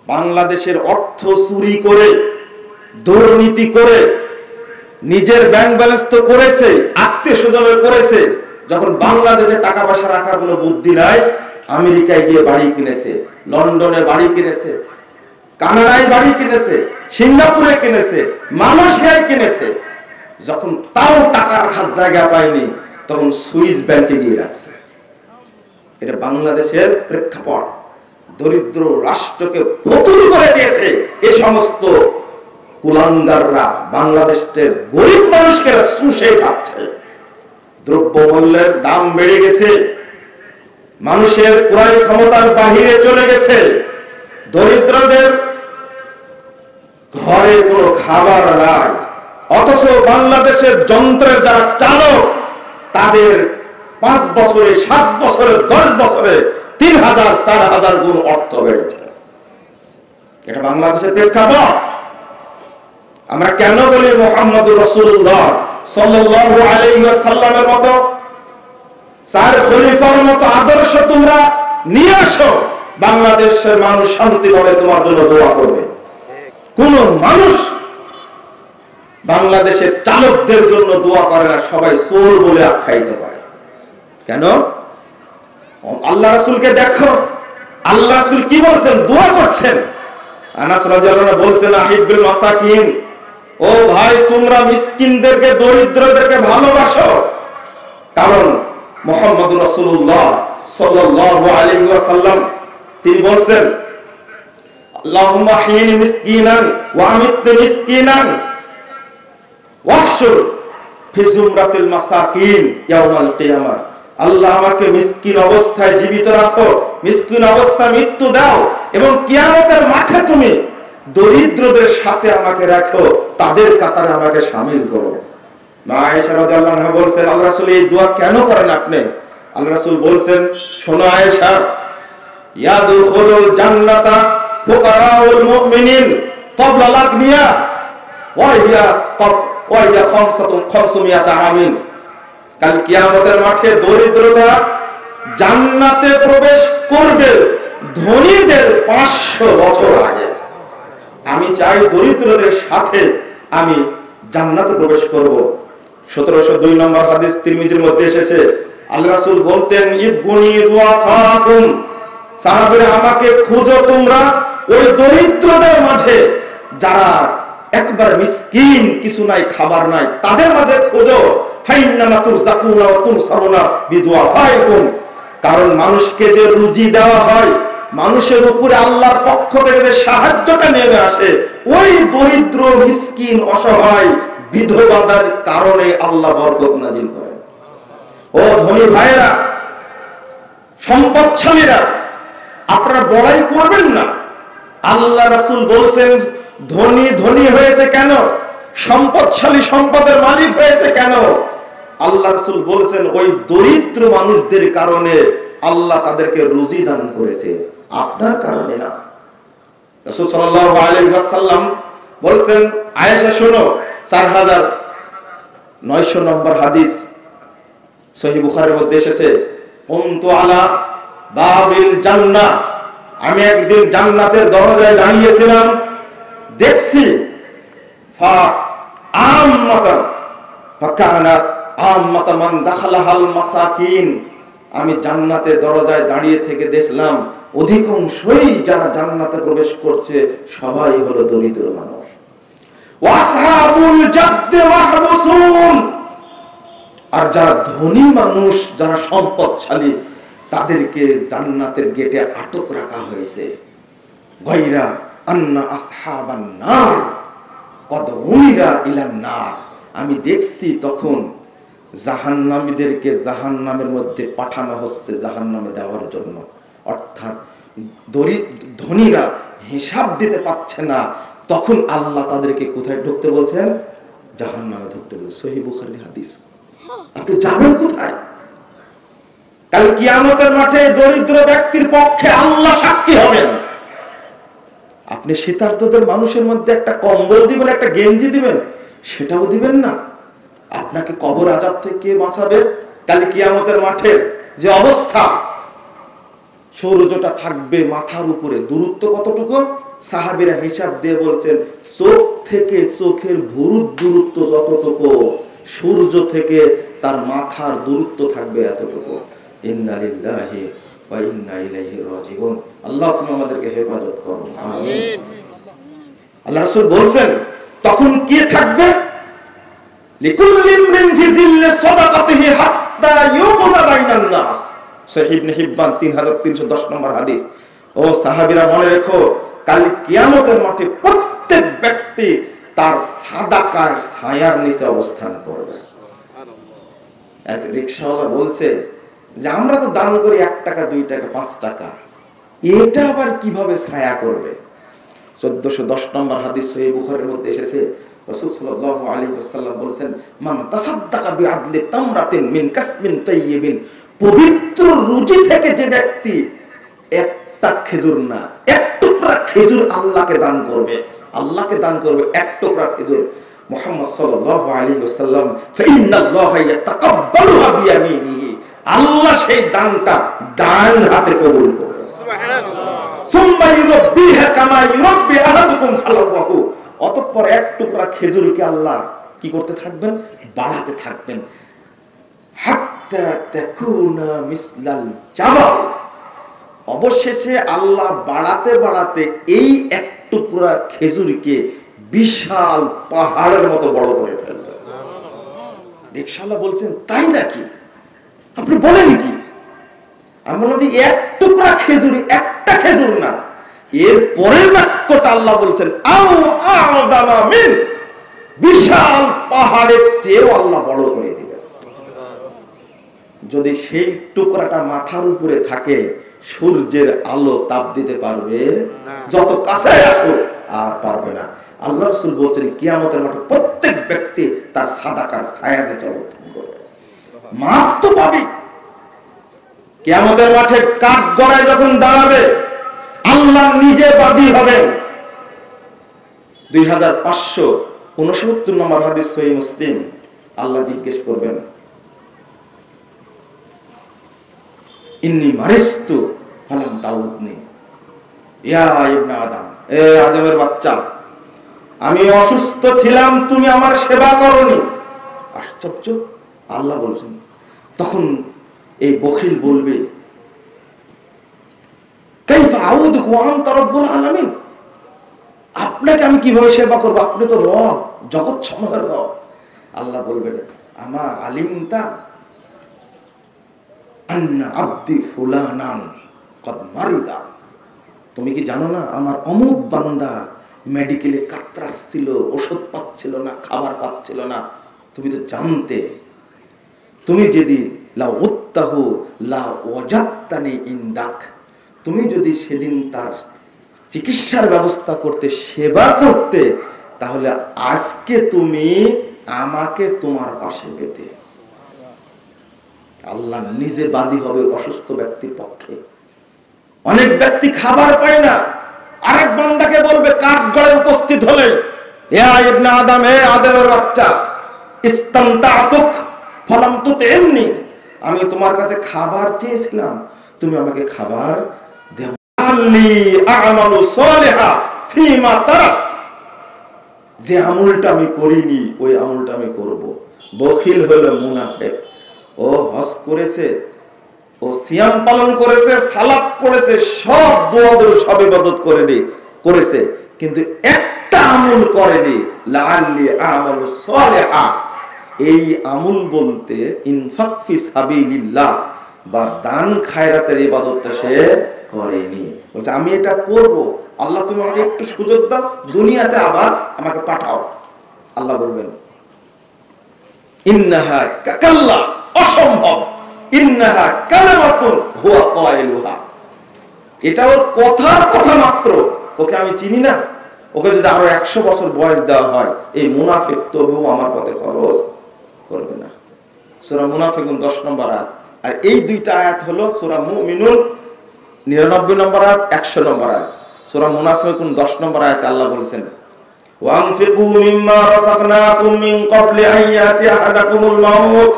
বাংলাদেশের অর্থ চুরি করে, দুর্নীতি করে, নিজের ব্যাংক ব্যালেন্স তো করেছে, আত্মীয় স্বজনের করেছে, যখন বাংলাদেশে টাকা পয়সা রাখার কোনো বুদ্ধি নাই, আমেরিকায় গিয়ে বাড়ি কিনেছে, লন্ডনে বাড়ি কিনেছে, কানাডায় বাড়ি কিনেছে, সিঙ্গাপুরে কিনেছে, মালয়েশিয়ায় কিনেছে। যখন তাও টাকা রাখার জায়গা পায়নি, তখন সুইস ব্যাংকে গিয়ে রাখছে। এটা বাংলাদেশের প্রেক্ষাপট। দরিদ্র রাষ্ট্রকে ফতুর করে দিয়েছে এই সমস্ত কুলাঙ্গাররা। বাংলাদেশের গরিব মানুষকে শুষে খাচ্ছে। দ্রব্যমূল্যের দাম বেড়ে গেছে, মানুষের ক্রয় ক্ষমতার বাহিরে চলে গেছে, দরিদ্রদের ঘরে কোনো খাবার নাই, অথচ বাংলাদেশের যন্ত্রের যারা চালক তাদের 5 বছরে, 7 বছরে, 10 বছরে 3000, 4000 গুণ অর্থ বেড়েছে। এটা বাংলাদেশের প্রেক্ষাপট। আমরা কেন বলি মুহাম্মদুর রাসূলুল্লাহ সাল্লাল্লাহু আলাইহি ওয়াসাল্লামের মতো, 4 খলিফার মতো আদর্শ তোমরা নিয়ে আসো, বাংলাদেশের মানুষ শান্তিভাবে তোমার জন্য দোয়া করবে। কোন মানুষ বাংলাদেশের চালকদের জন্য দোয়া করে না, সবাই চোর বলে আখ্যায়িত করে। কেন? আল্লাহ রাসূলকে দেখো, আল্লাহ রাসূল কি বলছেন? দোয়া করছেন। আনাস রাদিয়াল্লাহু আনহু বলছেন, আহিব্বুল মাসাকিন, ও ভাই তোমরা মিসকিনদেরকে, দরিদ্রদেরকে ভালোবাসো। কারণ মুহাম্মদুর রাসূলুল্লাহ সাল্লাল্লাহু আলাইহি ওয়াসাল্লাম তিনি বলছেন, আল্লাহুম্মা হিনি মিসকিনান ওয়া আমিত মিসকিনান ওয়াহশুর ফি জুমরাতিল মাসাকিন ইয়াউমাল কিয়ামাহ। আল্লাহ আমাকে মিসকিন অবস্থায় জীবিত রাখো, মিসকিন অবস্থায় মৃত্যু দাও, এবং কিয়ামতের মাঠে তুমি দরিদ্রদের সাথে আমাকে রাখো, তাদের কাতারে আমাকে শামিল করো। মা আয়েশা রাদিয়াল্লাহু আনহা বলছেন, আল্লাহ রাসূল এই দোয়া কেন করেন আপনি? আল্লাহ রাসূল বলছেন, শোনো আয়েশা, ইয়াদখুলুল জান্নাতা ফুকারাউল মুমিনিন ক্বাবলা আল-আগনিয়া ওয়া হিয়া 500 আমিন। কাল কিয়ামতের মাঠে দরিদ্ররা জান্নাতে প্রবেশ করবে ধনীদের 500 বছর আগে। আমি চাই দরিদ্রদের সাথে আমি জান্নাতে প্রবেশ করব। 1702 নম্বর হাদিস তিরমিজির মধ্যে এসেছে, আল্লাহ রাসূল বলতেন, ইবগুনি দুআফাকুম, সাহাবীরা আমাকে খুঁজো তোমরা ওই দরিদ্রদের মাঝে, যারা একবার মিসকিন, কিছু নাই, খাবার নাই, তাদের মাঝে খোঁজো। ফাইন্নামা তুরযাকুনা ওয়া তুনসারুনা বিদুআফাইকুম, কারণ মানুষকে যে রুজি দেওয়া হয়, মানুষের উপরে আল্লাহর পক্ষ থেকে যে সাহায্যটা নেমে আসে, ওই দরিদ্র, মিসকিন, অসহায়, বিধবাদের কারণে আল্লাহ বরকত নাজিল করেন। ও ধনী ভাইরা, সম্পদশালীরা, আপনারা বড়াই করবেন না। আল্লাহ রাসূল বলছেন, ধনী ধনী হয়েছে কেন? সম্পদশালী সম্পদের মালিক হয়েছে কেন? আল্লাহ রাসূল বলেছেন, ওই দরিদ্র মানুষদের কারণে আল্লাহ তাদেরকে রুজি দান করেছে, আপনার কারণে না। রাসূল সাল্লাল্লাহু আলাইহি ওয়াসাল্লাম বলেছেন, আয়েশা শোনো, 4900 নম্বর হাদিস সহিহ বুখারীর মধ্যে এসেছে, কুনতু আলা বাবিল জান্নাহ, আমি একদিন জান্নাতের দরজায় দাঁড়িয়েছিলাম, দেখছি আমি জান্নাতের দরজায় দাঁড়িয়ে থেকে দেখলাম অধিকাংশই যারা জান্নাতে প্রবেশ করছে সবাই হলো দরিদ্র মানুষ। আর যারা ধনী মানুষ, যারা সম্পদশালী, তাদেরকে জান্নাতের গেটে আটক রাখা হয়েছে। গায়রা আন্না আসহাবান নার কদ উমিরা ইলান নার, আমি দেখছি তখন জাহান্নামীদেরকে জাহান্নামের মধ্যে পাঠানো হচ্ছে জাহান্নামে দেওয়ার জন্য। অর্থাৎ ধনীরা হিসাব দিতে পারছে না, তখন আল্লাহ তাদেরকে কোথায় ঢুকতে বলছেন? জাহান্নামে ঢুকতে বলছেন। সহিহ বুখারীর হাদিস। আপনি যাবেন কোথায়? কাল কিয়ামতের মাঠে দরিদ্র ব্যক্তির পক্ষে আল্লাহ সাক্ষী হবেন। আপনি শীতার্তদের মানুষের মধ্যে একটা কম্বল দিবেন, একটা গেঞ্জি দিবেন, সেটাও দিবেন না। আপনাকে কবর আযাব থেকে কে বাঁচাবে? কাল কিয়ামতের মাঠে যে অবস্থা, সূর্যটা থাকবে মাথার উপরে, দূরত্ব কতটুকু? সাহাবীরা হিসাব দিয়ে বলছেন চোখ থেকে চোখের ভুরুর দূরত্ব যতটুকু, সূর্য থেকে তার মাথার দূরত্ব থাকবে এতটুকু। ইন্না লিল্লাহি ওয়া ইন্না ইলাইহি রাজিউন। আল্লাহ তুমি আমাদেরকে হেফাজত করো, আমিন। আল্লাহ রাসূল বলেন তখন কি থাকবে? লিকুল্লি মিন ফি জিল্লি সাদাকাতিহি হাত্তা ইউকদা বাইনান নাস। সহিহ ইবনে হিব্বান 3310 নম্বর হাদিস। ও সাহাবীরা মনে রেখো, কাল কিয়ামতের মাঠে প্রত্যেক ব্যক্তি তার সাদাকার ছায়ার নিচে অবস্থান করবে। এক রিকশাওয়ালা বলছে যে আমরা তো দান করি 1 টাকা 2 টাকা 5 টাকা, এটা আবার কিভাবে ছায়া করবে? 1410 নম্বর হাদিস সহিহ বুখারীর মধ্যে এসেছে, রাসূল সাল্লাল্লাহু আলাইহি ওয়াসাল্লাম বলেছেন মান তাসাদদাকা বিআদলি তামরাতিন মিন কাসমিন তাইয়িবিন, পবিত্র রুজি থেকে যে ব্যক্তি একটা খেজুর না, এক টুকরা খেজুর আল্লাহকে দান করবে, আল্লাহকে দান করবে 1 টুকরা খেজুর, মুহাম্মদ সাল্লাল্লাহু আলাইহি ওয়াসাল্লাম ফাইন্নাল্লাহা ইয়াতাকাব্বালুহা বিয়ামিনিহি, আল্লাহ সেই দানটা ডান হাতে কবুল করবে। সুবহানাল্লাহ। সুম্মা ইউরাব্বিহা কামা ইউরাব্বি আহাদুকুম ফালাহু, অতঃপর 1 টুকরা খেজুরকে আল্লাহ কি করতে থাকবেন? বাড়াতে থাকবেন। হাত্তা তাকুনা মিসলাল জাবাল, অবশেষে আল্লাহ বাড়াতে বাড়াতে এই 1 টুকরা খেজুরকে বিশাল পাহাড়ের মতো বড় করে ফেলবে। রিকশাওয়ালা বলছেন তাই নাকি, আপনি বলেন কি? আমি বললাম যে 1 টুকরা খেজুর, একটা খেজুর না, এর পরের বাক্যটা আল্লাহ বলছেন আও আ'যামা মিন, বিশাল পাহাড়ের চেয়েও আল্লাহ বড় করে দিবেন। যদি সেই টুকরাটা মাথার উপরে থাকে, সূর্যের আলো তাপ দিতে পারবে? যত কাছে আসো আর পারবে না। আল্লাহ রাসূল বলেন কিয়ামতের মাঠে প্রত্যেক ব্যক্তি তার সাদাকার ছায়ার নিচে অবস্থান করবে। মাপ তো পাবে। কিয়ামতের মাঠে কাঠ গড়ায় যখন দাঁড়াবে, আল্লাহ নিজে বাদী হবেন। 2569 নম্বর হাদিস সহিহ মুসলিম, আল্লাহ জিজ্ঞেস করবেন ইন্নী মারিস্তু ফালাম তাউদনি ইয়া ইবনে আদম, এ আদমের বাচ্চা, আমি অসুস্থ ছিলাম, তুমি আমার সেবা করনি। আশ্চর্য, আল্লাহ বলছেন। তখন এই বখিল বলবে কাইফা আউদুকু ওয়া আনতা রাব্বুল আলামিন, আপনাকে আমি কিভাবে সেবা করব? আপনি তো রব, জগৎ সমূহের রব। আল্লাহ বলবেন আমা আলিমতা আন্না আব্দি ফুলানান কদ মারিদা, তুমি কি জানো না আমার অমুক বান্দা মেডিকেলে কাতরাচ্ছিল, ওষুধ পাচ্ছিল না, খাবার পাচ্ছিল না? তুমি তো জানতে, তুমি যদি লা উত্তাহু লা ওয়াজাত্তানি ইনদাক, তুমি যদি সেদিন তার চিকিৎসার ব্যবস্থা করতে, সেবা করতে, তাহলে আজকে তুমি আমাকে তোমার পাশে পেতে। আল্লাহ নিজে বাদী হবে অসুস্থ ব্যক্তির পক্ষে। অনেক ব্যক্তি খাবার পায় না, আরেক বান্দাকে বলবে কাঠগড়ায় উপস্থিত হলে ইয়া ইবনে আদম, হে আদমের বাচ্চা, ইস্তামতাতুক ফালাম তুতিমনি, আমি তোমার কাছে খাবার চেয়েছিলাম, তুমি আমাকে খাবার দাও। আল্লি আমালু সালিহা ফিমা তারাক, যে আমলটা আমি করিনি ওই আমলটা আমি করব। বখিল হলো মুনাফিক। ও হজ করেছে, ও সিয়াম পালন করেছে, সালাত পড়েছে, সব দোয়া দরুদ সব ইবাদত করেছে, কিন্তু একটা আমল করেনি। লাআল্লি আমালু সালিহা, এই আমল বলতে ইনফাক ফি সাবিলিল্লাহ বা দান খায়রাতের ইবাদতটা সে করেনি। বলছে আমি এটা করব, আল্লাহ তুমি আমাকে একটু সুযোগ দাও, দুনিয়াতে আবার আমাকে পাঠাও। আল্লাহ বলবেন ইন্নাহা কাল্লা, অসম্ভব, ইন্নাহা কালামাতুন হুয়া কাইলুহা, এটা ওর কথার কথা মাত্র, ওকে আমি চিনি না, ওকে যদি আরো 100 বছর বয়স দেওয়া হয়, এই মুনাফিক তবুও আমার পথে খরচ করবে না। সূরা মুনাফিকুন 10 নম্বর আয়াত। আর এই দুইটা আয়াত হলো সূরা মুমিনুন 99 নম্বর আয়াত, 100 নম্বর আয়াত। সূরা মুনাফিকুন 10 নম্বর আয়াতে আল্লাহ বলেছেন ওয়ানফিকু মিম্মা রাযাকনাকুম মিন ক্বাবলি আন ইয়াতি আহাদাকুমুল মাউত,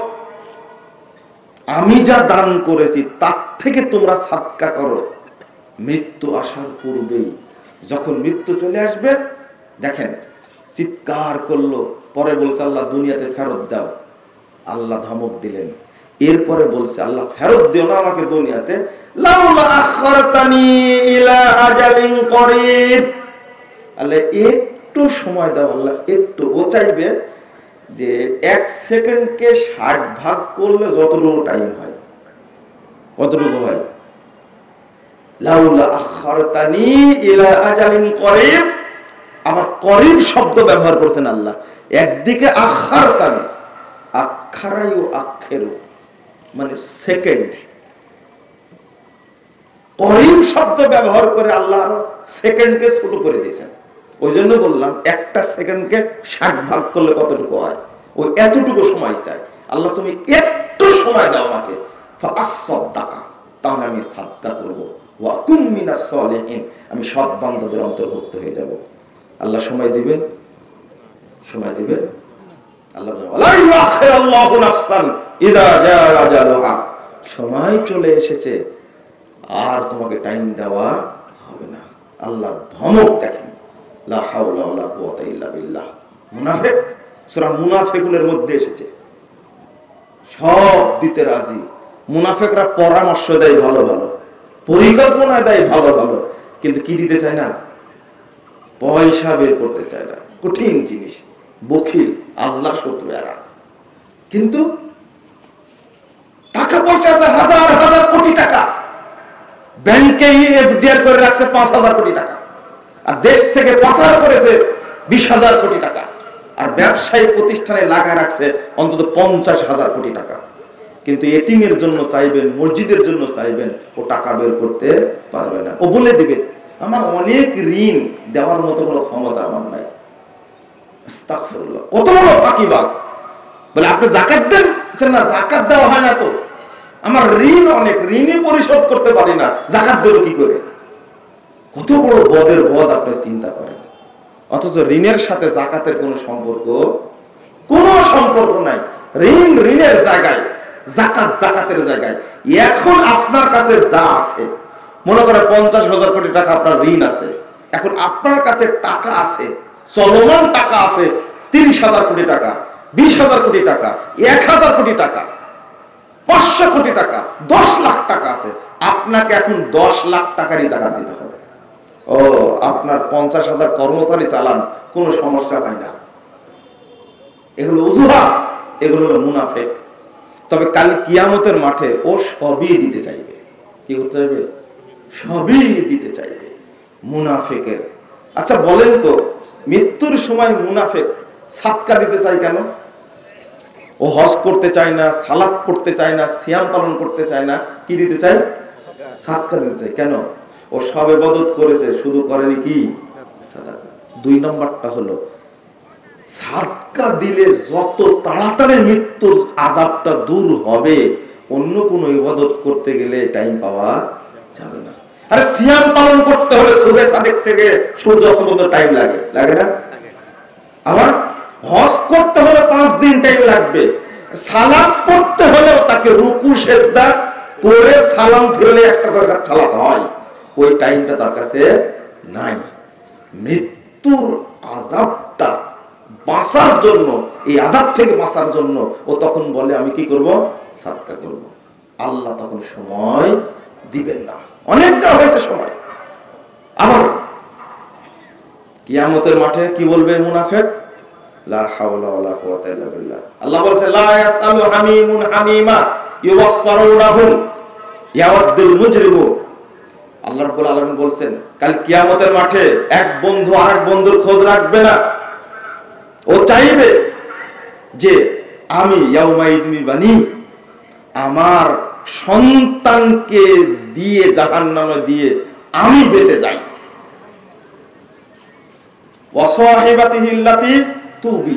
আমি যা দান করেছি তার থেকে তোমরা সাদকা করো। মৃত্যু আসার পূর্বেই, যখন মৃত্যু চলে আসবে, দেখেন চিৎকার করলো, পরে বলছে আল্লাহ দুনিয়াতে ফেরত দাও, আল্লাহ ধমক দিলেন। এরপরে বলছে আল্লাহ ফেরত দিও না আমাকে দুনিয়াতে, লাউলা আখারতানি ইলা আজালিন করিব, আল্লাহ একটু সময় দাও, আল্লাহ একটু। ও চাইবে যে 1 সেকেন্ডকে 60 ভাগ করলে যতটুকু টাইম হয় কতটুকু হয়। লাউলা আখারতানি ইলা আজালিন করিব, আবার করিব শব্দ ব্যবহার করছেন আল্লাহ। একদিকে আখারতানি, আখারায়ু আখেরু মানে সেকেন্ড, করিব শব্দ ব্যবহার করে আল্লাহ আরো সেকেন্ডকে ছোট করে দিয়েছেন। ওই জন্য বললাম একটা সেকেন্ডকে 60 ভাগ করলে কতটুকু হয়, ওই এতটুকু সময় চাই। আল্লাহ তুমি একটু সময় দাও আমাকে, ফাআসসাদদাকা, তাহলে আমি সাদকা করব, ওয়া কুম মিনাস সালিহিন, আমি সৎ বান্দাদের অন্তর্ভুক্ত হয়ে যাব। আল্লাহ সময় দিবেন, সময় দিবেন। আল্লাহ ওয়ালা ইউআখিরুল্লাহু নাফসান ইযা জাআ আজালুহা, সময় চলে এসেছে আর তোমাকে টাইম দেওয়া হবে না। আল্লাহর ধমক দেখেন, লা হাওলা ওয়ালা কুওয়াতা ইল্লা বিল্লাহ। মুনাফিক, সূরা মুনাফিকুনের মধ্যে এসেছে, সব দিতে রাজি। মুনাফিকরা পরামর্শ দেয় ভালো ভালো, পরিকল্পনা দেয় ভালো ভালো, কিন্তু কি দিতে চায় না, পয়সা বের করতে চায় না। কঠিন জিনিস, বখিল, আল্লাহর শত্রু এরা। কিন্তু টাকা পয়সা আছে হাজার হাজার কোটি টাকা, ব্যাংকে এফডিআর করে রাখছে 5,000 কোটি টাকা, আর দেশ থেকে পাচার করেছে 20,000 কোটি টাকা, আর ব্যবসায়ী প্রতিষ্ঠানে লাগা রাখছে অন্তত 50,000 কোটি টাকা। কিন্তু এতিমের জন্য চাইবেন, মসজিদের জন্য চাইবেন, ও টাকা বের করতে পারবে না। ও বলে দিবে আমার অনেক ঋণ, দেওয়ার মতো কোনো ক্ষমতা আমার নাই। আস্তাগফিরুল্লাহ, কত বড় ফাঁকিবাজ। বলে আপনি যাকাত দেন, না যাকাত দেওয়া হয় না তো, আমার ঋণ অনেক, ঋণই পরিশোধ করতে পারি না, যাকাত দেব কি করে। কত বড় বদের বদ আপনি চিন্তা করেন। অথচ ঋণের সাথে যাকাতের কোনো সম্পর্ক নাই। ঋণ ঋণের জায়গায়, যাকাত জাকাতের জায়গায়। এখন আপনার কাছে যা আছে, মনে করে 50,000 কোটি টাকা আপনার ঋণ আছে, এখন আপনার কাছে টাকা আছে, চলমান টাকা আছে 30,000 কোটি টাকা, 20,000 কোটি টাকা, 1,000 কোটি টাকা, 500 কোটি টাকা, 10 লাখ টাকা আছে। আপনাকে এখন 10 লাখ টাকারই যাকাত দিতে হবে। ও আপনার 50,000 কর্মচারী চালান, কোনো সমস্যা হয় না। এগুলো অজুহাত, এগুলো হলো মুনাফিক। তবে কাল কিয়ামতের মাঠে ও সবই দিতে চাইবে। কি করতে চাইবে? সবই দিতে চাইবে মুনাফিকের। আচ্ছা বলেন তো, মৃত্যুর সময় মুনাফিক সাদকা দিতে চায় কেন? ও হজ করতে চায় না, সালাত পড়তে চায় না, সিয়াম পালন করতে চায় না, কি দিতে চায়? সাদকা দিতে চায়। কেন? ও সব ইবাদত করেছে, শুধু করেনি কি সাদাকা। 2 নম্বরটা হলো সাদকা দিলে যত তাড়াতাড়ি মৃত্যুর আযাবটা দূর হবে, অন্য কোনো ইবাদত করতে গেলে টাইম পাওয়া যাবে না। আরে সিয়াম পালন করতে হলে সুবহে সাদিক থেকে সূর্য অস্ত পর্যন্ত টাইম লাগে না? আবার হজ করতে হলে 5 দিন টাইম লাগবে। সালাত পড়তে হলেও তাকে রুকু সেজদা করে সালাম ফিরলে একটা করে সালাত হয়, ওই টাইমটা তার কাছে নাই। মৃত্যুর আযাবটা বাঁচার জন্য, এই আযাব থেকে বাঁচার জন্য ও তখন বলে আমি কি করব? সাদকা করব। আল্লাহ তখন সময় দিবেন না, অনেক দেওয়া হয়েছে সময়। আবার কিয়ামতের মাঠে কি বলবে মুনাফিক? লা হাওলা ওয়ালা কুওয়াতা ইল্লা বিল্লাহ। আল্লাহ বলেছে লা ইয়াসআলু হামিমুন হামিমা ইউবাসসারুনাহুম ইয়াওয়াদুল মুজরিমু। আল্লাহ রাব্বুল আলামিন বলেন কাল কিয়ামতের মাঠে এক বন্ধু আরেক বন্ধুর খোঁজ রাখবে না। ও চাইবে যে আমি ইয়াউমাইদিন বানি, আমার সন্তানকে দিয়ে জাহান্নামে দিয়ে আমি বেঁচে যাই। ওয়াসাহিবাতিহি আল্লাতী তুবি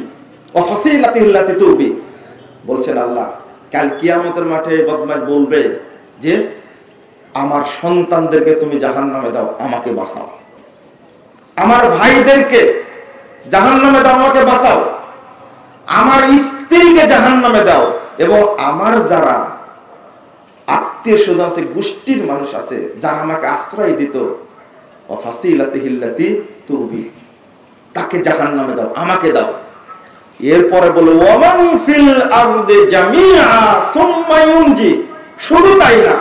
ওয়া ফাসিলাতিহি আল্লাতী তুবি। বলছেন আল্লাহ কাল কিয়ামতের মাঠে বদমাশ বলবে যে আমার সন্তানদেরকে তুমি জাহান্নামে দাও, আমাকে বাঁচাও। আমার ভাইদেরকে জাহান্নামে দাও, আমাকে বাঁচাও। আমার স্ত্রীকে জাহান্নামে দাও, এবং আমার যারা আত্মীয় স্বজন আছে, গোষ্ঠীর মানুষ আছে যারা আমাকে আশ্রয় দিত, তাকে জাহান্নামে দাও, আমাকে দাও। এরপরে বলো ওয়ামান ফিল আরদি জামিআ সুম্মা ইউনজি, শুধু তাই না,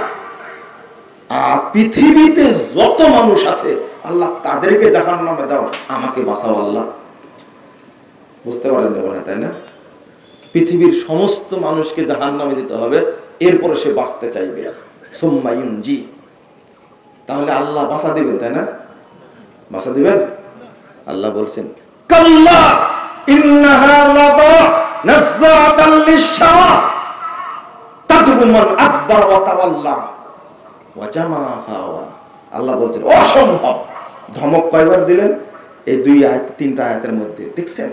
পৃথিবীতে যত মানুষ আছে আল্লাহ তাদেরকে জাহান্নামে দাও, আমাকে বাঁচাও আল্লাহ। বুঝতে পারেন না, তাই না? পৃথিবীর সমস্ত মানুষকে জাহান্নামে দিতে হবে, এরপরে সে বাঁচতে চাইবে। সুম্মা ইউনজি, তাহলে আল্লাহ বাঁচা দিবেন, তাই না? বাঁচা দিবেন। আল্লাহ বলছেন কাল্লা ইন্নাহা লাযা নাযাতাল লিশশাওয়া তাদ'উ মান আদবার ওয়া তাওয়াল্লা ওয়া জামা ফাওয়া। আল্লাহ বলছেন অসম্ভব। ধমক কয়বার দিলেন? এই দুই আয়াত, তিনটা আয়াতের মধ্যে দেখছেন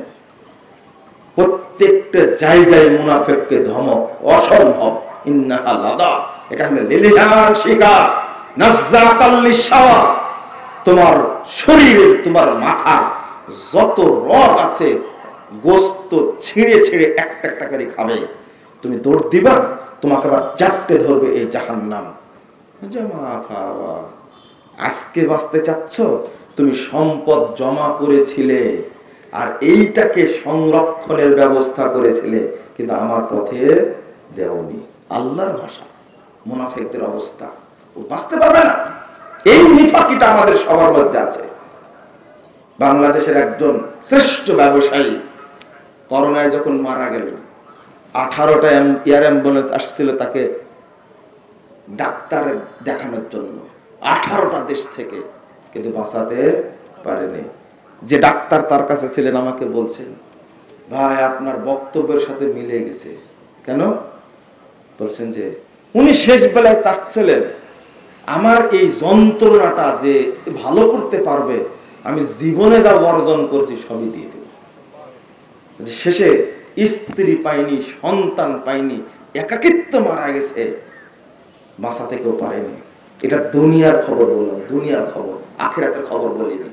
প্রত্যেকটা জায়গায় মুনাফিককে ধমক, অসম্ভব। ইন্নাহা লাযা, এটা হলো লিলিহান শিকা, নাযাতাল লিশশাওয়া, তোমার শরীরের, তোমার মাথার যত রগ আছে গোস্ত ছিঁড়ে ছিঁড়ে একটা একটা করে খাবে। তুমি দৌড় দিবা, তোমাকে আবার জাপটে ধরবে এই জাহান্নাম। আজকে বাঁচতে চাচ্ছ, তুমি সম্পদ জমা করেছিলে আর এইটাকে সংরক্ষণের ব্যবস্থা করেছিলে, কিন্তু আমার পথে দেওনি। আল্লাহর ভাষা। মুনাফিকদের অবস্থা, ও বাঁচতে পারবে না। এই নিফাকিটা আমাদের সবার মধ্যে আছে। বাংলাদেশের একজন শ্রেষ্ঠ ব্যবসায়ী করোনায় যখন মারা গেল, 18টা এয়ার অ্যাম্বুলেন্স আসছিল তাকে ডাক্তার দেখানোর জন্য, 18টা দেশ থেকে, কিন্তু বাঁচাতে পারেনি। যে ডাক্তার তার কাছে ছিলেন আমাকে বলছেন, ভাই আপনার বক্তব্যের সাথে মিলে গেছে। কেন? বলছেন যে উনি শেষ বেলায় চাচ্ছিলেন আমার এই যন্ত্রণাটা যে ভালো করতে পারবে, আমি জীবনে যা অর্জন করছি সবই দিয়ে দেব। শেষে স্ত্রী পাইনি, সন্তান পাইনি, একাকিত্ব মারা গেছে, বাঁচাতে কেউ পারেনি। এটা দুনিয়ার খবর বললাম, দুনিয়ার খবর, আখিরাতের খবর বলিনি।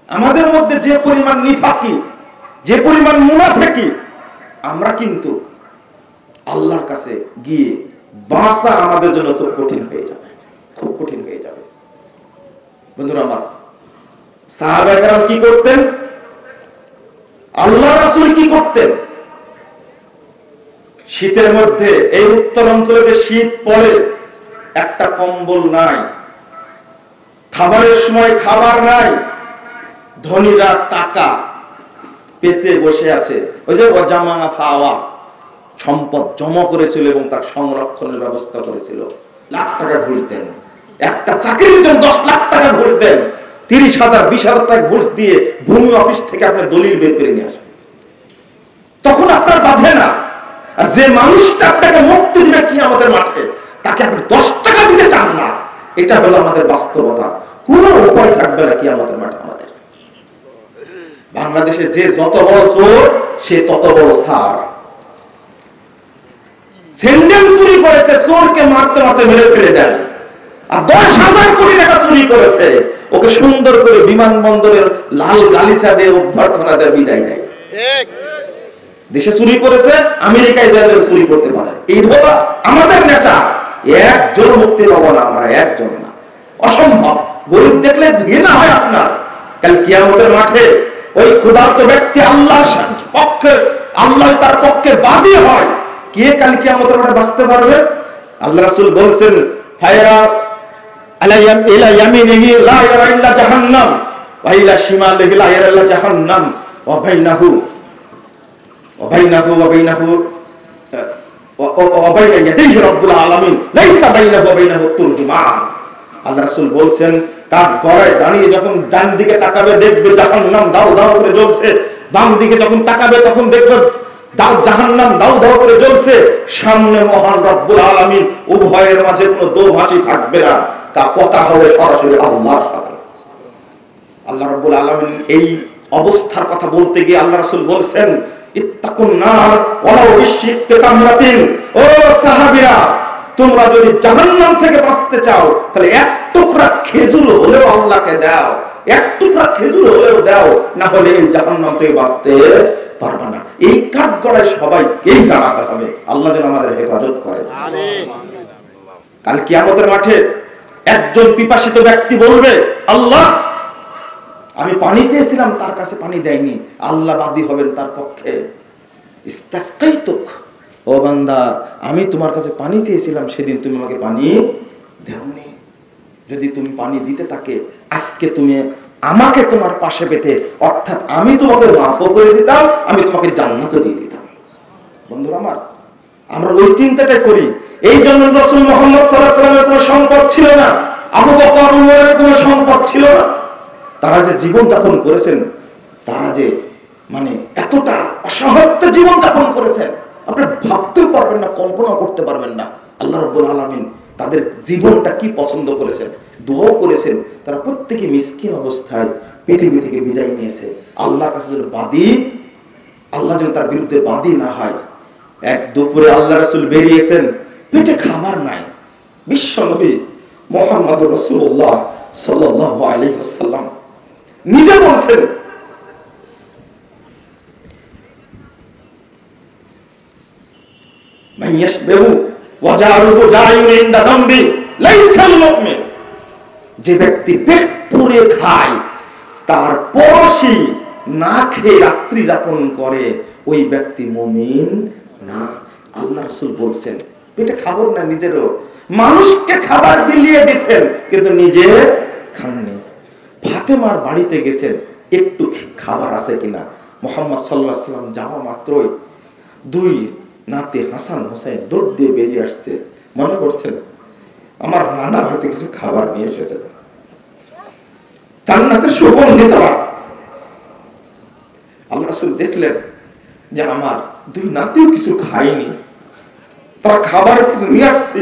আমাদের মধ্যে যে পরিমাণ নিফাকি, যে পরিমাণ মুনাফিকি, আমরা কিন্তু আল্লাহর কাছে গিয়ে বাঁচা আমাদের জন্য খুব কঠিন হয়ে যাবে, খুব কঠিন হয়ে যাবে। বন্ধুরা আমার, সাহাবায়ে কেরাম কি করতেন? আল্লাহর রাসূল কি করতেন? শীতের মধ্যে এই উত্তর অঞ্চলে যে শীত পড়ে, একটা কম্বল নাই, খাবারের সময় খাবার নাই, ধনীরা টাকা পেছে বসে আছে, ওই যে জামা ফাওয়া, সম্পদ জমা করেছিল এবং তার সংরক্ষণের ব্যবস্থা করেছিল। লাখ টাকা ঘুষ দেন, একটা চাকরির জন্য 10 লাখ টাকা ঘুষ দেন, 30,000 20,000 টাকা ঘুষ দিয়ে ভূমি অফিস থেকে আপনার দলিল বের করে নিয়ে আসেন, তখন আপনার বাধে না। আর যে মানুষটা আপনাকে মুক্তি দিবে কিয়ামতের মাঠে, তাকে আপনি 10 টাকা দিতে চান না, এটা হলো আমাদের বাস্তবতা। কোনো উপায় থাকবে না কিয়ামতের মাঠে আমাদের। বাংলাদেশে যে যত বড় চোর, সে তত বড় সার। স্যান্ডেল চুরি করেছে, চোরকে মারতে মারতে মেরে ফেলে দেয়। আর 10,000 কোটি টাকা চুরি করেছে, ওকে সুন্দর করে বিমানবন্দরের লাল গালিচা দিয়ে অভ্যর্থনা দিয়ে বিদায় দেয়। দেশে চুরি করেছে, আমেরিকায় যাদের চুরি করতে পারে, এই হলো আমাদের নেতা। একজন মুক্তি পাবো না আমরা, একজন না, অসম্ভব। গরিব দেখলে ঘৃণা হয় আপনার। কাল কিয়ামতের মাঠে ওই ক্ষুধার্ত ব্যক্তি আল্লাহর পক্ষে, আল্লাহ তার পক্ষে বাদী হয়, কে কাল কিয়ামতের মাঠে বাঁচতে পারবে? আল্লাহ রাসূল বলেছেন, ফায়রা আলাইয়াম ইলা ইয়ামিনিহি লা ইয়ারা ইল্লা জাহান্নাম ওয়া ইলা শিমালিহি লা ইয়ারা ইল্লা জাহান্নাম ওয়া বাইনাহু ওয়া বাইনা ইয়াদাইহি রাব্বুল আলামিন লাইসা বাইনাহু ওয়া বাইনাহু তুরজুমান। আল্লাহ রাসূল বলেছেন, কাঠ গড়ায় দাঁড়িয়ে যখন ডান দিকে তাকাবে দেখবে জাহান্নাম দাউ দাউ করে জ্বলছে, বাম দিকে যখন তাকাবে তখন দেখবে জাহান্নাম দাউ দাউ করে জ্বলছে। সামনে মহান রব্বুল আলামিন, উভয়ের মাঝে কোনো দোভাষী থাকবে না, তা কথা হবে সরাসরি আল্লাহর সাথে। আল্লাহ রব্বুল আলামিন এই অবস্থার কথা বলতে গিয়ে আল্লাহ রাসূল বলেছেন, ইত্তাকুন নার ওয়ালাউ বিশিক্কি তামরাতিন। ও সাহাবীরা, তোমরা যদি জাহান্নাম থেকে বাঁচতে চাও, তাহলে এক টুকরা খেজুর হলেও আল্লাহকে দাও, এক টুকরা খেজুর হলেও দাও, না হলে এই জাহান্নাম থেকে বাঁচতে পারবে না। এই কাঠগড়ায় সবাইকেই দাঁড়াতে হবে। আল্লাহ যেন আমাদের হেফাজত করে। কাল কিয়ামতের মাঠে একজন পিপাসিত ব্যক্তি বলবে, আল্লাহ আমি পানি চেয়েছিলাম, তার কাছে পানি দেয়নি। আল্লাহ বাদী হবেন তার পক্ষে, ইস্তাসকাইতুক, ও বান্দা আমি তোমার কাছে পানি চেয়েছিলাম, সেদিন তুমি আমাকে পানি দেওনি। যদি তুমি পানি দিতে থাকে, আজকে তুমি আমাকে তোমার পাশে পেতে, অর্থাৎ আমি তোমাকে মাফও করে দিতাম, আমি তোমাকে জান্নাতও দিয়ে দিতাম। বন্ধুরা আমার, আমরা ওই চিন্তাটাই করি। এই জন্য রাসূল মুহাম্মদ সাল্লাল্লাহু আলাইহি ওয়াসাল্লামের কোনো সম্পদ ছিল না, আবু বকর উমরের কোনো সম্পদ ছিল না। তারা যে জীবন যাপন করেছেন, তারা যে মানে এতটা অসাহত্য জীবন যাপন করেছেন, আপনি ভাবতেও পারবেন না, কল্পনা করতে পারবেন না। আল্লাহ রাব্বুল আলামিন তাদের জীবনটা কি পছন্দ করেছেন, দোয়া করেছেন। তারা প্রত্যেকে মিসকিন অবস্থায় পৃথিবী থেকে বিদায় নিয়েছে। আল্লাহর কাছে যেন বাদী, আল্লাহ যেন তার বিরুদ্ধে বাদী না হয়। এক দুপুরে আল্লাহ রাসূল বেরিয়েছেন, পেটে খাবার নাই। বিশ্বনবী মুহাম্মদুর রাসূলুল্লাহ সাল্লাল্লাহু আলাইহি ওয়াসাল্লাম নিজে বলছেন, মাইয়াশবাহু ওয়াজারুহু জায়ুন ইনদা যামবি লাইসাল মুমিন। যে ব্যক্তি পেট পুরে খায়, তার পরশি না খেয়ে রাত্রি যাপন করে, ওই ব্যক্তি মুমিন না। আল্লাহ রাসূল বলছেন, পেটে খাবার না, নিজেরও মানুষকে খাবার বিলিয়ে দিয়েছেন, কিন্তু নিজে খাননি। ফাতেমার বাড়িতে গেছেন, একটু খাবার আছে কিনা। মুহাম্মদ সাল্লাল্লাহু আলাইহি ওয়াসাল্লাম যাওয়া মাত্রই দুই নাতি হাসান হোসেন দৌড় দিয়ে বেরিয়ে আসছে। মনে করছেন আমার নানা হয়তো কিছু খাবার নিয়ে এসেছে, জান্নাতের সুগন্ধি তারা। আল্লাহ রাসূল দেখলেন যে আমার দুই নাতিও কিছু খায়নি, তারা খাবার কিছু নিয়ে আসছে।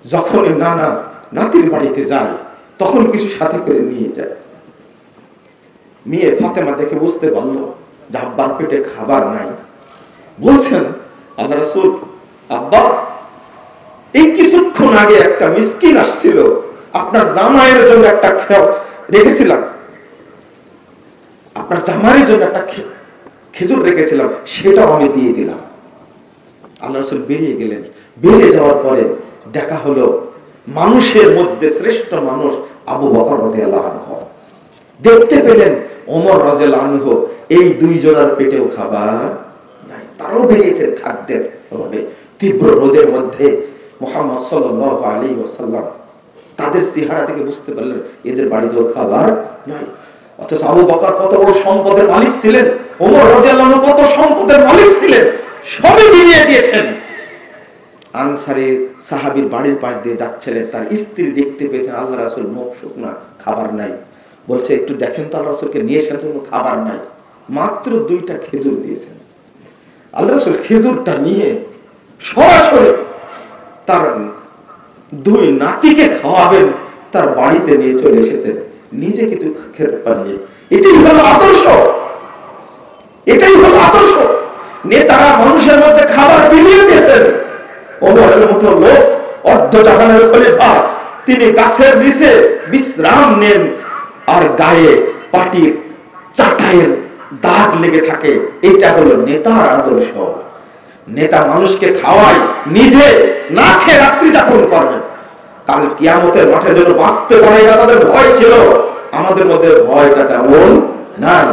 যখন নানা নাতির বাড়িতে যায়, তখন কিছু সাথে করে নিয়ে যায়। মেয়ে ফাতেমা দেখে বুঝতে পারলো যে আব্বার পেটে খাবার নাই। বলছেন আল্লাহ রাসূল, আব্বা এই কিছুক্ষণ আগে একটা মিসকিন আসছিল, আপনার জামাইয়ের জন্য একটা রেখেছিলাম, আপনার জামাইয়ের জন্য একটা খেজুর রেখেছিলাম, সেটাও আমি দিয়ে দিলাম। আল্লাহ রাসূল বেরিয়ে গেলেন। বেরিয়ে যাওয়ার পরে দেখা হলো মানুষের মধ্যে শ্রেষ্ঠ মানুষ আবু বকর রাদিয়াল্লাহু আনহু। দেখতে পেলেন ওমর রাদিয়াল্লাহু আনহু, এই দুইজনের পেটেও খাবার নাই, তারাও বেরিয়েছেন খাদ্যের অভাবে। তীব্র রোদের মধ্যে মুহাম্মদ সাল্লাল্লাহু আলাইহি ওয়াসাল্লাম তাদের চেহারা থেকে বুঝতে পারলেন এদের বাড়িতেও খাবার নাই। অথচ আবু বকর কত বড় সম্পদের মালিক ছিলেন, ওমর রাদিয়াল্লাহু আনহু কত সম্পদের মালিক ছিলেন, সবই বিলিয়ে দিয়েছেন। আনসারী সাহাবীর বাড়ির পাশ দিয়ে যাচ্ছিলেন, তার স্ত্রী দেখতে পেয়েছেন আল্লাহ রাসূল মুখ শুকনা, খাবার নাই। বলছে একটু দেখেন তো আল্লাহ রাসূলকে নিয়ে এসে, তো খাবার নাই, মাত্র দুইটা খেজুর দিয়েছেন। আল্লাহ রাসূল খেজুরটা নিয়ে সরাসরি তার দুই নাতিকে খাওয়াবেন, তার বাড়িতে নিয়ে চলে এসেছেন, নিজে কিন্তু খেতে পারেনি। এটাই হলো আদর্শ, এটাই হলো আদর্শ। নেতারা মানুষের মধ্যে খাবার বিলিয়ে দিয়েছেন। ওমরের মতো লোক, অর্ধজাহানের খলিফা, তিনি গাছের নিচে বিশ্রাম নেন, আর গায়ে পাটির চাটাইয়ের দাগ লেগে থাকে। এটা হলো নেতার আদর্শ। নেতা মানুষকে খাওয়ায়, নিজে না খেয়ে রাত্রি যাপন করেন। কাল কিয়ামতের মাঠে যেন বাঁচতে পারে, এটা তাদের ভয় ছিল। আমাদের মধ্যে ভয়টা তেমন নাই।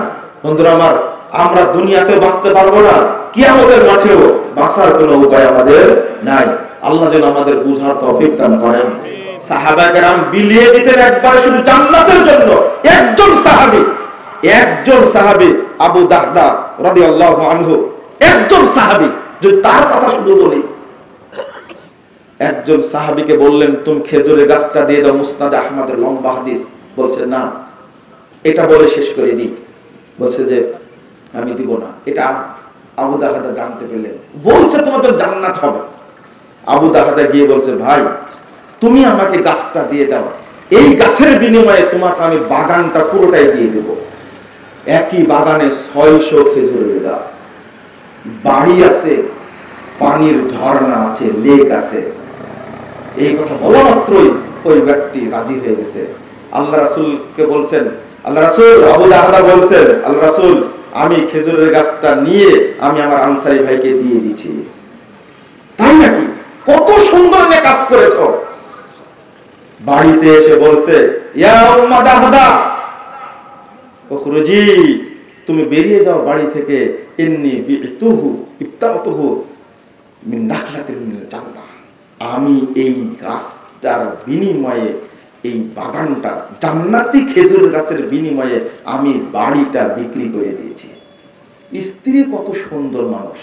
বন্ধুরা আমার, আমরা দুনিয়াতে বাঁচতে পারবো না, কিয়ামতের মাঠেও বাঁচার কোনো উপায় আমাদের নাই। আল্লাহ যেন আমাদের বুঝার তৌফিক দান করেন। সাহাবা কেরাম বিলিয়ে দিতেন একবার শুধু জান্নাতের জন্য। একজন সাহাবী আবু দাহদা রাদিয়াল্লাহু আনহু, একজন সাহাবী, যদি তার কথা শুধু বলি, একজন সাহাবীকে বললেন তুমি খেজুরের গাছটা দিয়ে দাও, মুসনাদ আহমদের লম্বা হাদিস। বলছে না, এটা বলে শেষ করে দিই। বলছে যে আমি দিব না। এটা আবু দাহদা জানতে পেলেন, বলছে তোমাদের জান্নাত হবে। আবু দাহদা গিয়ে বলছে ভাই তুমি আমাকে গাছটা দিয়ে দাও, এই গাছের বিনিময়ে তোমাকে আমি বাগানটা পুরোটাই দিয়ে দেব। একই বাগানে 600 খেজুরের গাছ, বাড়ি আছে, পানির ঝর্ণা আছে, লেক আছে। এই কথা বলা মাত্রই ওই ব্যক্তি রাজি হয়ে গেছে। আল্লাহ রাসূলকে বলছেন, আল্লাহ রাসূল, আবু দাহদা বলছেন, আল্লাহ রাসূল আমি খেজুরের গাছটা নিয়ে আমি আমার আনসারী ভাইকে দিয়ে দিচ্ছি। তাই নাকি? কত সুন্দর জন্য কাজ করেছো। বাড়িতে এসে বলছে, ইয়া উম্মা দাহদা উখরুজি, তুমি বেরিয়ে যাও বাড়ি থেকে, ইন্নী বিতুহু ইফতাতুহু মিন নাখলাতিন মিনাল জান্নাহ, আমি এই গাছটার বিনিময়ে, এই বাগানটা জান্নাতি খেজুর গাছের বিনিময়ে আমি বাড়িটা বিক্রি করে দিয়েছি। স্ত্রী কত সুন্দর মানুষ।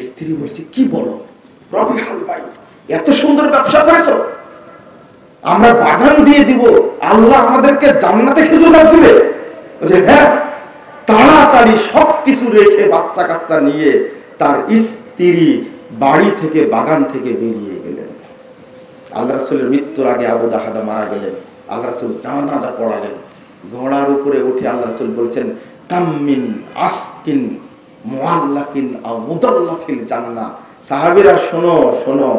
স্ত্রী বলছে, কি বলো রবিহাল ভাই, এত সুন্দর ব্যবসা করেছো, আমরা বাগান দিয়ে দিব, আল্লাহ আমাদেরকে জান্নাতে খেজুর গাছ দিবে? বলছে হ্যাঁ। তাড়াতাড়ি সবকিছু রেখে বাচ্চা কাচ্চা নিয়ে তার স্ত্রী বাড়ি থেকে, বাগান থেকে বেরিয়ে গেলেন। আল্লাহ রাসূলের মৃত্যুর আগে আবু দাহদা মারা গেলেন। আল্লাহ রাসূল জানাজা পড়ালেন। ঘোড়ার উপরে উঠে আল্লাহ রাসূল বলছেন, কামিন আসকিন মুআল্লাকিন আও মুদাল্লাফিল জান্নাহ। সাহাবীরা শোনো শোনো,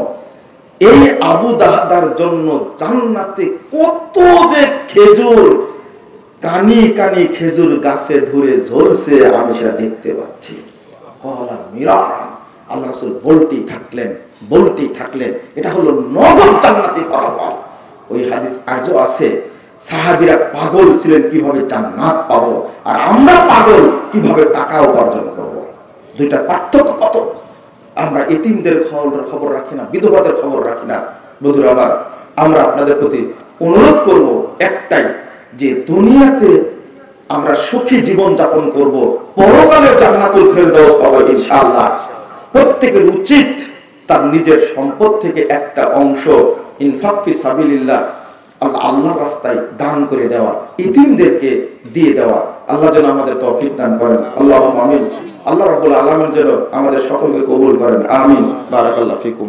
এই আবু দাহদার জন্য জান্নাতে কত যে খেজুর, কানি কানি খেজুর গাছে ধরে ঝলছে, আমি সেটা দেখতে পাচ্ছি। কলা মিরারান, আল্লাহ রাসূল বলতেই থাকলেন, এটা হলো নগদ জান্নাতি ফলাফল। ওই হাদিস আজও আছে। সাহাবীরা পাগল ছিলেন কিভাবে জান্নাত পাবো, আর আমরা পাগল কিভাবে টাকা উপার্জন করব। দুইটা পার্থক্য কত। আমরা এতিমদের খবর রাখি না, বিধবাদের খবর রাখি না। বন্ধুরা আমার, আমরা আপনাদের প্রতি অনুরোধ করব একটাই, যে দুনিয়াতে আমরা সুখী জীবন যাপন করব, পরকালে জান্নাতুল ফেরদাউস পাবো ইনশাআল্লাহ। প্রত্যেকের উচিত তার নিজের সম্পদ থেকে একটা অংশ ইনফাক ফি সাবিলিল্লাহ, আল্লাহর রাস্তায় দান করে দেওয়া, এতিমদেরকে দিয়ে দেওয়া। আল্লাহ যেন আমাদের তৌফিক দান করেন, আল্লাহুম্মা আমিন। আল্লাহ রাব্বুল আলামিন যেন আমাদের সকলকে কবুল করেন, আমিন। বারাকাল্লাহু ফিকুম।